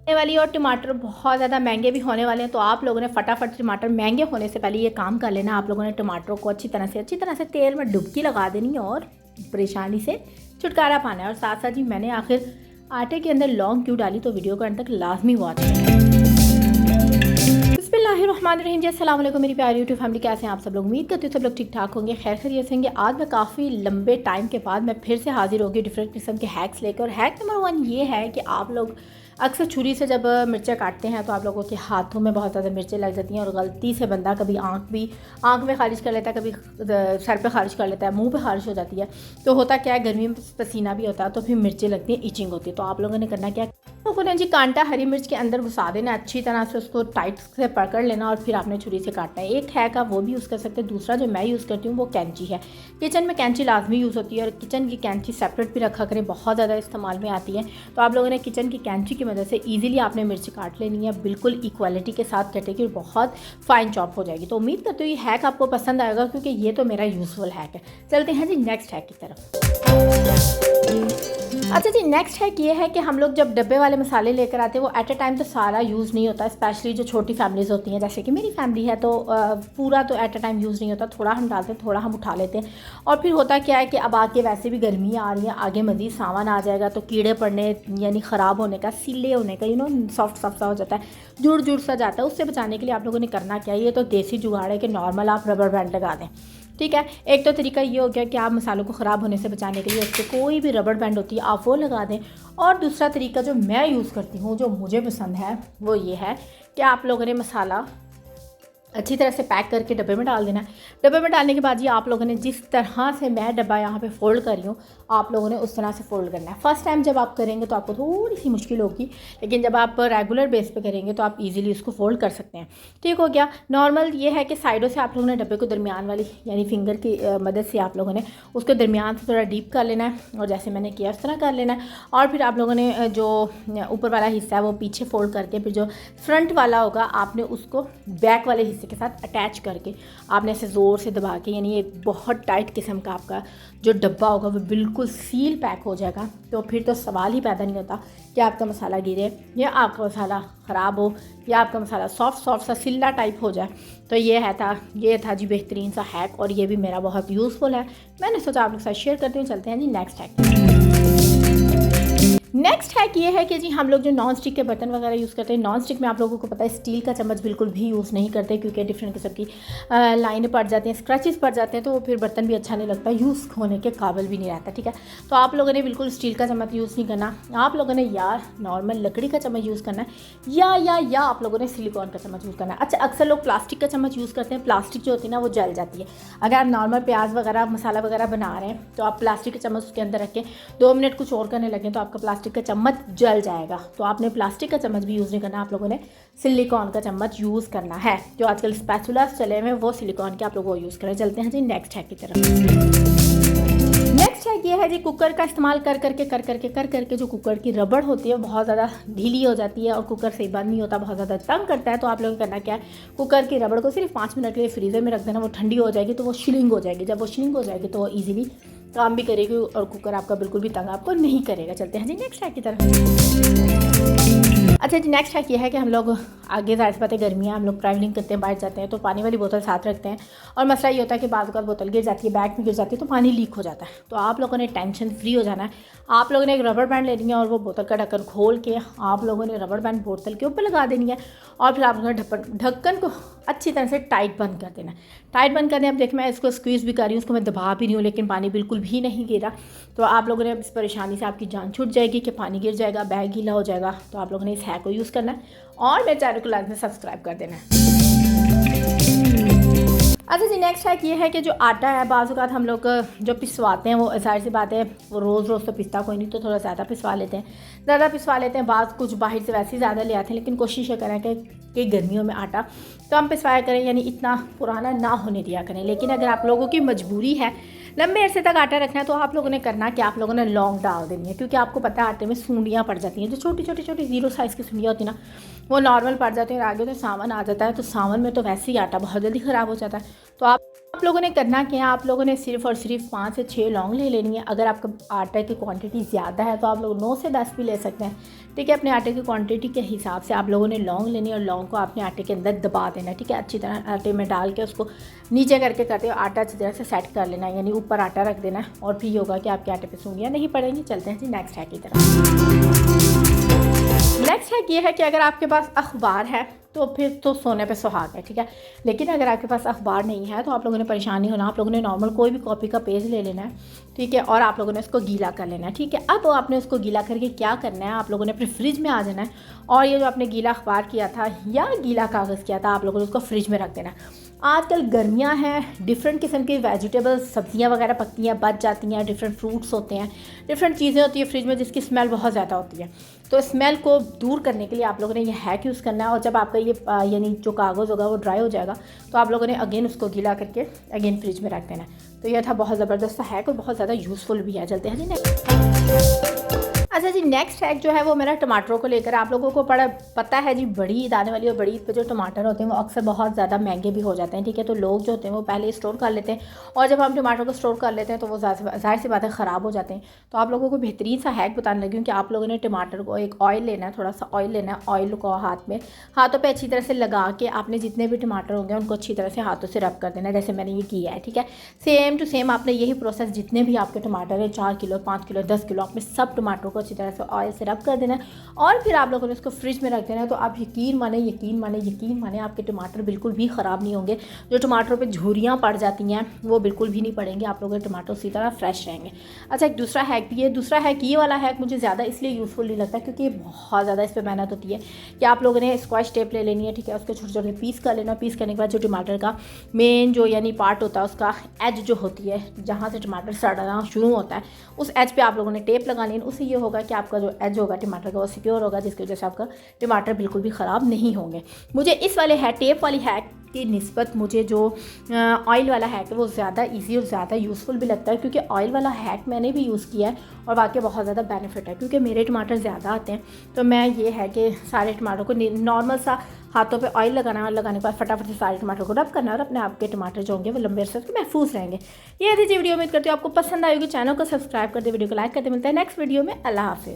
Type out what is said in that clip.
वाली और टमाटर बहुत ज़्यादा महंगे भी होने वाले हैं, तो आप लोगों ने फटाफट टमाटर महंगे होने से पहले ये काम कर लेना। आप लोगों ने टमाटरों को अच्छी तरह से तेल में डुबकी लगा देनी है और परेशानी से छुटकारा पाना है। और साथ साथ ही मैंने आखिर आटे के अंदर लौंग क्यों डाली, तो वीडियो को अंत तक लाजमी वॉच करें। बिस्मिल्लाहिर्रहमानिर्रहीम जी, अस्सलाम वालेकुम मेरी प्यारी यूट्यूब फैमिली, कैसे हैं आप सब लोग। उम्मीद करती हूँ सब लोग ठीक ठाक होंगे, खैर खैरियत से होंगे। आज मैं काफ़ी लंबे टाइम के बाद मैं फिर से हाजिर होगी डिफरेंट किस्म के हैक्स लेकर। और हैक नंबर 1 ये है कि आप लोग अक्सर छुरी से जब मिर्चें काटते हैं तो आप लोगों के हाथों में बहुत ज़्यादा मिर्चें लग जाती हैं और गलती से बंदा कभी आँख में ख़ारिज कर लेता है, कभी सर पे ख़ारिज कर लेता है, मुंह पे ख़ारिज हो जाती है। तो होता क्या है, गर्मी में पसीना भी होता है तो फिर मिर्चें लगती हैं, इचिंग होती है। तो आप लोगों ने करना क्या, लोगों ने जी कांटा हरी मिर्च के अंदर घुसा देना, अच्छी तरह से उसको टाइट से पकड़ लेना और फिर आपने छुरी से काटना है। एक हैक आप वो भी यूज़ कर सकते हैं। दूसरा जो मैं यूज़ करती हूँ वो कैंची है। किचन में कैंची लाजमी यूज़ होती है और किचन की कैंची सेपरेट भी रखा करें, बहुत ज़्यादा इस्तेमाल में आती है। तो आप लोगों ने किचन की कैंची की मदद से ईजिली आपने मिर्च काट लेनी है, बिल्कुल इक्वालिटी के साथ कटेगी और बहुत फाइन चॉप हो जाएगी। तो उम्मीद करती हूँ ये हैक आपको पसंद आएगा क्योंकि ये तो मेरा यूज़फुल हैक है। चलते हैं जी नेक्स्ट हैक की तरफ। अच्छा जी, नेक्स्ट हैक ये है कि हम लोग जब डब्बे वाले मसाले लेकर आते हैं वो एट अ टाइम तो सारा यूज़ नहीं होता, स्पेशली जो छोटी फैमिलीज़ होती हैं जैसे कि मेरी फैमिली है, तो पूरा तो एट अ टाइम यूज़ नहीं होता, थोड़ा हम डालते हैं, थोड़ा हम उठा लेते हैं। और फिर होता क्या है कि अब आगे वैसे भी गर्मी आ रही है, आगे मज़ीद सामान आ जाएगा तो कीड़े पड़ने यानी ख़राब होने का, सीले होने का, सॉफ्ट सॉफ्ट सा हो जाता है, जुड़ सा जाता है। उससे बचाने के लिए आप लोगों ने करना क्या है, ये तो देसी जुगाड़ है कि नॉर्मल आप रबर बैंड लगा दें। ठीक है, एक तो तरीका ये हो गया कि आप मसालों को ख़राब होने से बचाने के लिए उस पर कोई भी रबड़ बैंड होती है आप वो लगा दें। और दूसरा तरीका जो मैं यूज़ करती हूँ, जो मुझे पसंद है, वो ये है कि आप लोगों ने मसाला अच्छी तरह से पैक करके डब्बे में डाल देना है। डब्बे में डालने के बाद ये आप लोगों ने जिस तरह से मैं डब्बा यहाँ पे फ़ोल्ड कर रही हूँ, आप लोगों ने उस तरह से फ़ोल्ड करना है। फ़र्स्ट टाइम जब आप करेंगे तो आपको थोड़ी सी मुश्किल होगी, लेकिन जब आप रेगुलर बेस पे करेंगे तो आप इजीली उसको फ़ोल्ड कर सकते हैं। ठीक हो गया। नॉर्मल ये है कि साइडों से आप लोगों ने डब्बे को दरमियान वाली यानी फिंगर की मदद से आप लोगों ने उसको दरमियान से थोड़ा डीप कर लेना है और जैसे मैंने किया उस तरह कर लेना है। और फिर आप लोगों ने जो ऊपर वाला हिस्सा है वो पीछे फ़ोल्ड करके फिर जो फ्रंट वाला होगा आपने उसको बैक वाले हिस्से के साथ अटैच करके आपने ऐसे ज़ोर से दबा के, यानी एक बहुत टाइट किस्म का आपका जो डब्बा होगा वो बिल्कुल सील पैक हो जाएगा। तो फिर तो सवाल ही पैदा नहीं होता कि आपका मसाला गिरे या आपका मसाला ख़राब हो या आपका मसाला सॉफ्ट सा सिल्ला टाइप हो जाए। तो ये था जी बेहतरीन सा हैक और ये भी मेरा बहुत यूज़फुल है, मैंने सोचा आप लोग के साथ शेयर करती हूँ। चलते हैं जी नेक्स्ट हैक। नेक्स्ट हैक ये है कि जी हम लोग जो नॉन स्टिक के बर्तन वगैरह यूज़ करते हैं, नॉन स्टिक में आप लोगों को पता है स्टील का चम्मच बिल्कुल भी यूज़ नहीं करते क्योंकि डिफरेंट किस्म की लाइनें पड़ जाती हैं, स्क्रैचेस पड़ जाते हैं, तो वो फिर बर्तन भी अच्छा नहीं लगता, यूज़ होने के काबिल भी नहीं रहता। ठीक है, तो आप लोगों ने बिल्कुल स्टील का चम्मच यूज़ नहीं करना, आप लोगों ने या नॉर्मल लकड़ी का चम्मच यूज़ करना है या आप लोगों ने सिलिकॉन का चम्मच यूज़ करना है। अच्छा, अक्सर लोग प्लास्टिक का चम्मच यूज़ करते हैं, प्लास्टिक जो होती है ना वो जल जाती है। अगर आप नॉर्मल प्याज वगैरह मसाला वगैरह बना रहे हैं तो आप प्लास्टिक का चम्मच उसके अंदर रख के 2 मिनट कुछ और करने लगे तो आपका प्लास्टिक का चम्मच जल जाएगा। तो आपने प्लास्टिक का चम्मच भी यूज़ नहीं करना, आप लोगों ने सिलिकॉन का चम्मच यूज़ करना है। जो आजकल स्पैचुलास चले हुए वो सिलिकॉन के आप लोग वो यूज़ करें। चलते हैं जी नेक्स्ट हैक की तरफ। नेक्स्ट हैक ये है जी कुकर का इस्तेमाल कर करके जो कुकर की रबड़ होती है वो बहुत ज़्यादा ढीली हो जाती है और कुकर सही बंद नहीं होता, बहुत ज़्यादा तंग करता है। तो आप लोगों को करना क्या है, कुकर की रबड़ को सिर्फ 5 मिनट के लिए फ्रीज़र में रख देना, वो ठंडी हो जाएगी तो वो शिलिंग हो जाएगी। जब वो शिलिंग हो जाएगी तो वो ईजिली काम भी करेगी और कुकर आपका बिल्कुल भी तंग आपको नहीं करेगा। चलते हैं जी नेक्स्ट हैक की तरफ। अच्छा जी, नेक्स्ट हैक ये है कि हम लोग आगे ज़ाहिर सी बात है गर्मियाँ, हम लोग ट्रैवलिंग करते हैं, बाहर जाते हैं तो पानी वाली बोतल साथ रखते हैं और मसला ये होता है कि बाद में बोतल गिर जाती है, बैग में गिर जाती है तो पानी लीक हो जाता है। तो आप लोगों ने टेंशन फ्री हो जाना है, आप लोगों ने एक रबड़ बैंड लेनी है और वो बोतल का ढक्कन खोल के आप लोगों ने रबड़ बैंड बोतल के ऊपर लगा देनी है और फिर आप लोगों ने ढक्कन को अच्छी तरह से टाइट बंद कर देना है। टाइट बंद करने, अब देखिए मैं इसको स्क्वीज़ भी कर रही हूँ, उसको मैं दबा भी रही हूँ लेकिन पानी बिल्कुल भी नहीं गिरा। तो आप लोगों ने इस परेशानी से आपकी जान छूट जाएगी कि पानी गिर जाएगा, बैग गीला हो जाएगा। तो आप लोगों ने इस हैक को यूज़ करना है और मेरे चैनल को लाजमी सब्सक्राइब कर देना है। अच्छा जी, नेक्स्ट हैक ये है कि जो आटा है बाज़ औक़ात हम लोग जो पिसवाते हैं वो ज़ाहिर सी बात है वो रोज़ तो पिसता कोई नहीं, तो थोड़ा ज़्यादा पिसवा लेते हैं। बाद कुछ बाहर से वैसे ही ज़्यादा ले आते हैं, लेकिन कोशिश ये करें कि गर्मियों में आटा कम पिसवाया करें, यानी इतना पुराना ना होने दिया करें। लेकिन अगर आप लोगों की मजबूरी है लंबे अरसे तक आटा रखना है तो आप लोगों ने करना कि आप लोगों ने लौंग डाल देनी है, क्योंकि आपको पता है आटे में सूंडियाँ पड़ जाती हैं, जो छोटी छोटी 0 साइज़ की सूंडियाँ होती हैं ना वो नॉर्मल पड़ जाती हैं और आगे तो सावन आ जाता है, तो सावन में तो वैसे ही आटा बहुत जल्दी ख़राब हो जाता है। तो आप आप लोगों ने करना क्या है, आप लोगों ने सिर्फ और सिर्फ 5 से 6 लौंग ले लेनी है। अगर आपका आटे की क्वांटिटी ज़्यादा है तो आप लोग 9 से 10 भी ले सकते हैं, ठीक है। अपने आटे की क्वांटिटी के हिसाब से आप लोगों ने लौंग लेनी है और लौंग को अपने आटे के अंदर दबा देना है, ठीक है। अच्छी तरह आटे में डाल के उसको नीचे करके करते हो आटा अच्छी तरह से सेट कर लेना है, यानी ऊपर आटा रख देना है और फिर ये होगा कि आपके आटे पे सूंघियाँ नहीं पड़ेंगी। चलते हैं जी नेक्स्ट हैक की तरफ। नेक्स्ट हैक ये है कि अगर आपके पास अखबार है तो फिर तो सोने पे सुहाग है, ठीक है। लेकिन अगर आपके पास अखबार नहीं है तो आप लोगों ने परेशानी होना, आप लोगों ने नॉर्मल कोई भी कॉपी का पेज ले लेना है, ठीक है, और आप लोगों ने उसको गीला कर लेना है, ठीक है। अब आपने उसको गीला करके क्या करना है, आप लोगों ने अपने फ्रिज में आ जाना है और ये जो आपने गीला अखबार किया था या गीला कागज़ किया था, आप लोगों ने उसको फ्रिज में रख देना है। आजकल गर्मियां हैं, डिफरेंट किस्म की वेजिटेबल्स सब्जियां वगैरह पकती हैं, बच जाती हैं, डिफरेंट फ्रूट्स होते हैं, डिफरेंट चीज़ें होती है फ्रिज में जिसकी स्मेल बहुत ज़्यादा होती है। तो स्मेल को दूर करने के लिए आप लोगों ने ये हैक यूज़ करना है और जब आपका ये यानी जो कागज़ होगा वो ड्राई हो जाएगा तो आप लोगों ने अगेन उसको गीला करके अगेन फ्रिज में रख देना है। तो यह था बहुत ज़बरदस्त हैक और बहुत ज़्यादा यूज़फुल भी है। चलते हैं जी नेक्स्ट। अच्छा जी, नेक्स्ट हैक जो है वो मेरा टमाटरों को लेकर। आप लोगों को पता है जी, बड़ी ईद आने वाली और बड़ी ईद पे जो टमाटर होते हैं वो अक्सर बहुत ज़्यादा महंगे भी हो जाते हैं, ठीक है। तो लोग जो होते हैं वो पहले स्टोर कर लेते हैं और जब हम टमाटर को स्टोर कर लेते हैं तो वो ज़ाहिर सी बात है ख़राब हो जाते हैं। तो आप लोगों को बेहतरीन सा हैक बताने लगी हूँ कि आप लोगों ने टमाटर को एक ऑयल लेना है, थोड़ा सा ऑयल लेना है, ऑयल को हाथों पर अच्छी तरह से लगा के आपने जितने भी टमाटर होंगे उनको अच्छी तरह से हाथों से रब कर देना है, जैसे मैंने ये किया है, ठीक है। सेम टू सेम आपने यही प्रोसेस जितने भी आपके टमाटर हैं 4 किलो 5 किलो 10 किलो आपने सब टमाटरों को अच्छी तरह से ऑयल से रब कर देना है और फिर आप लोगों ने उसको फ्रिज में रख देना है। तो आप यकीन माने आपके टमाटर बिल्कुल भी ख़राब नहीं होंगे। जो टमाटरों पे झुर्रियाँ पड़ जाती हैं वो बिल्कुल भी नहीं पड़ेंगे, आप लोगों के टमाटर उसी तरह फ्रेश रहेंगे। अच्छा, एक दूसरा हैक भी है। दूसरा हैक, ये वाला हैक मुझे ज़्यादा इसलिए यूज़फुल नहीं लगता क्योंकि बहुत ज़्यादा इस पर मेहनत होती है कि आप लोगों ने स्क्वाश टेप ले लेनी है, ठीक है। उसके छोटे छोटे पीस कर लेना, पीस करने के बाद जो टमाटर का मेन जो यानी पार्ट होता है उसका एज जो होती है जहाँ से टमाटर सड़ना शुरू होता है उस एज पे आप लोगों ने टेप लगा लेनी। उससे ये होगा कि आपका जो एज होगा टमाटर का वो सिक्योर होगा, जिसकी वजह से आपका टमाटर बिल्कुल भी ख़राब नहीं होंगे। मुझे इस वाले टेप वाली हैक की निस्बत मुझे जो ऑयल वाला हैक है वो ज़्यादा इजी और ज़्यादा यूज़फुल भी लगता है क्योंकि ऑयल वाला हैक मैंने भी यूज़ किया है और वाकई बहुत ज़्यादा बेनिफिट है। क्योंकि मेरे टमाटर ज़्यादा आते हैं तो मैं ये है कि सारे टमाटरों को नॉर्मल सा हाथों पे ऑयल लगाना और लगाने के बाद फटाफट से सारे टमाटर को रब करना और अपने आप के टमाटर जो होंगे वो लंबे अरसे तक महफूज रहेंगे। ये थी जी वीडियो, उम्मीद करती हूँ आपको पसंद आएगी। चैनल को सब्सक्राइब कर दे, वीडियो को लाइक कर दे। मिलता है नेक्स्ट वीडियो में। अल्लाह हाफिज़।